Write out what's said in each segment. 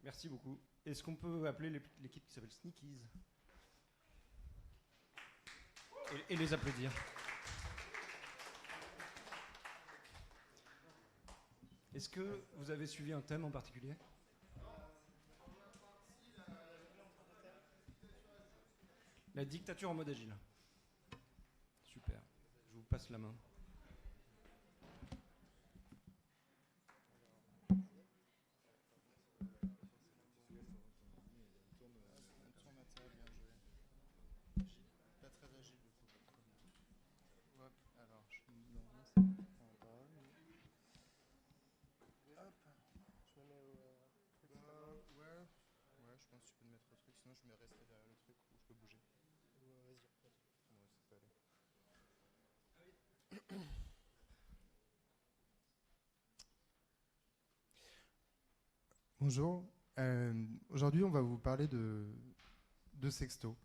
Merci beaucoup. Est-ce qu'on peut appeler l'équipe qui s'appelle Sneakies et les applaudir? Est-ce que vous avez suivi un thème en particulier? La dictature en mode agile. Super. Je vous passe la main. Bonjour. Aujourd'hui, on va vous parler de sexto.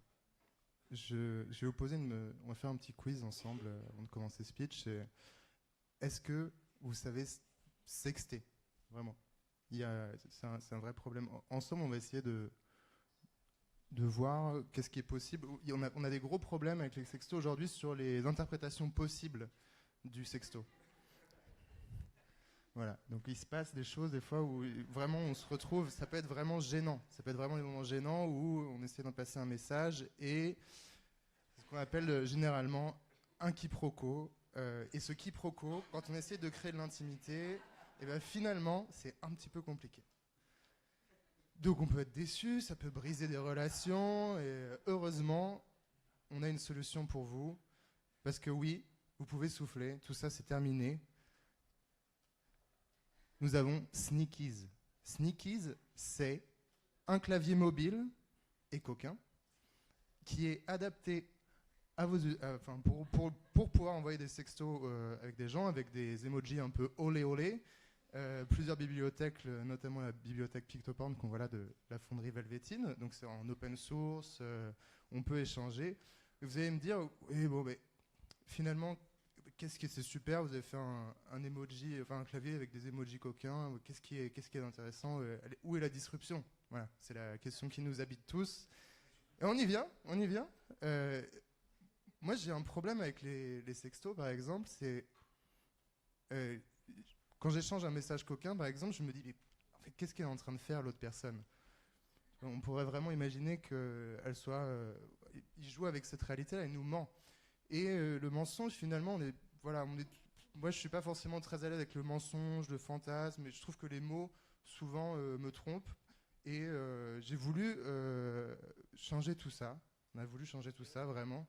Je vais vous poser on va faire un petit quiz ensemble avant de commencer ce pitch. Est-ce que vous savez sexter? Vraiment. C'est un vrai problème. Ensemble, on va essayer de voir qu'est-ce qui est possible. On a des gros problèmes avec les sextos aujourd'hui sur les interprétations possibles du sexto. Voilà, donc il se passe des choses des fois où vraiment on se retrouve, ça peut être vraiment gênant. Ça peut être vraiment des moments gênants où on essaie d'en passer un message et ce qu'on appelle généralement un quiproquo. Et ce quiproquo, quand on essaie de créer de l'intimité, et ben finalement c'est un petit peu compliqué. Donc on peut être déçu, ça peut briser des relations et heureusement on a une solution pour vous. Parce que oui, vous pouvez souffler, tout ça c'est terminé. Nous avons Sneakies. Sneakies, c'est un clavier mobile et coquin qui est adapté à pour pouvoir envoyer des sextos avec des gens, avec des emojis un peu olé olé. Plusieurs bibliothèques, notamment la bibliothèque Pictoporn qu'on voit là de la fonderie Velvetine. Donc c'est en open source, on peut échanger. Et vous allez me dire, oui, bon, mais finalement, qu'est-ce que c'est super, vous avez fait un emoji, enfin un clavier avec des emojis coquins, qu'est-ce qui est intéressant, où est la disruption? Voilà, c'est la question qui nous habite tous. Et on y vient. Moi j'ai un problème avec les sextos par exemple, c'est quand j'échange un message coquin par exemple, je me dis mais, en fait, qu'est-ce qu'elle est en train de faire l'autre personne? On pourrait vraiment imaginer qu'elle soit... il joue avec cette réalité-là, il nous ment. Et le mensonge, finalement, moi, je suis pas forcément très à l'aise avec le mensonge, le fantasme, mais je trouve que les mots, souvent, me trompent. Et j'ai voulu changer tout ça. On a voulu changer tout ça, vraiment.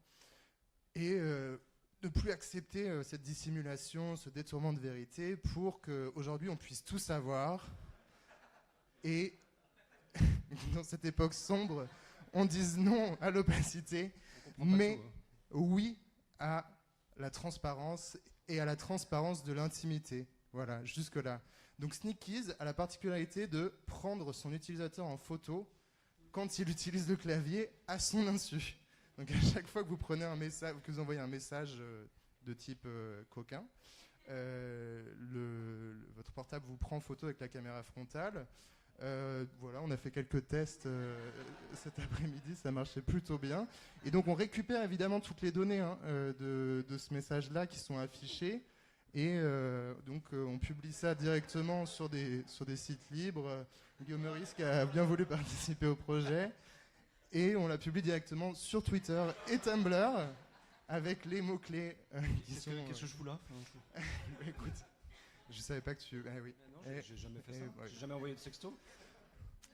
Et ne plus accepter cette dissimulation, ce détournement de vérité, pour qu'aujourd'hui, on puisse tout savoir. Et dans cette époque sombre, on dise non à l'opacité, mais oui à la transparence et à la transparence de l'intimité. Voilà, jusque-là. Donc Sneakies a la particularité de prendre son utilisateur en photo quand il utilise le clavier à son insu. Donc à chaque fois que vous prenez un message, que vous envoyez un message de type coquin, votre portable vous prend en photo avec la caméra frontale. Voilà, on a fait quelques tests cet après-midi, ça marchait plutôt bien. Et donc on récupère évidemment toutes les données de ce message-là qui sont affichées. Et donc on publie ça directement sur des sites libres. Guillaume Meurice qui a bien voulu participer au projet. Et on la publie directement sur Twitter et Tumblr avec les mots-clés qui sont... Qu'est-ce que je fous là? Écoute, je savais pas que tu... oui. Non, j'ai jamais fait ça. J'ai jamais envoyé de sexto.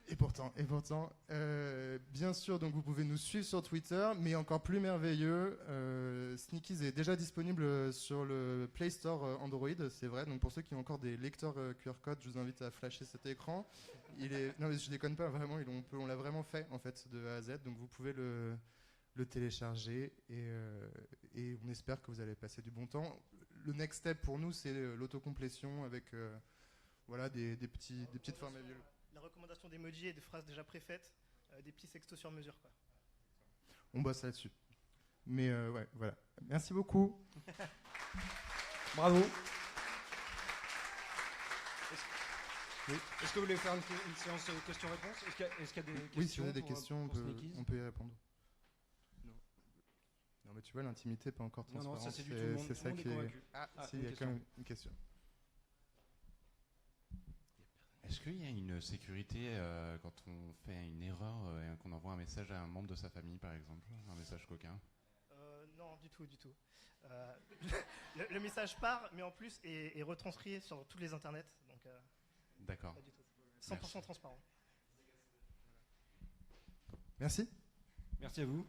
Et pourtant, bien sûr, donc vous pouvez nous suivre sur Twitter, mais encore plus merveilleux, Sneakies est déjà disponible sur le Play Store Android, c'est vrai. Donc pour ceux qui ont encore des lecteurs QR code, je vous invite à flasher cet écran. Non, mais je déconne pas, vraiment, on l'a vraiment fait en fait de A à Z. Donc vous pouvez le télécharger et on espère que vous allez passer du bon temps. Le next step pour nous, c'est l'autocomplétion avec des petites formules. La recommandation d'emojis et de phrases déjà préfaites, des petits sextos sur mesure, quoi. On bosse là-dessus. Mais ouais, voilà. Merci beaucoup. Bravo. Oui. Est-ce que vous voulez faire une séance questions-réponses? Est-ce qu'il y a des questions? Oui, si vous avez des pour questions, Sneakies on peut y répondre. Non, mais tu vois, l'intimité, pas encore Non, transparente. ça c'est du tout le monde. C'est ça qui est. Convaincu. Si, il y a quand même une question. Est-ce qu'il y a une sécurité quand on fait une erreur et qu'on envoie un message à un membre de sa famille, par exemple, un message coquin? Non, du tout. Le message part, mais en plus est retranscrit sur tous les internets, donc D'accord. pas du tout. 100% transparent. Merci. Merci à vous.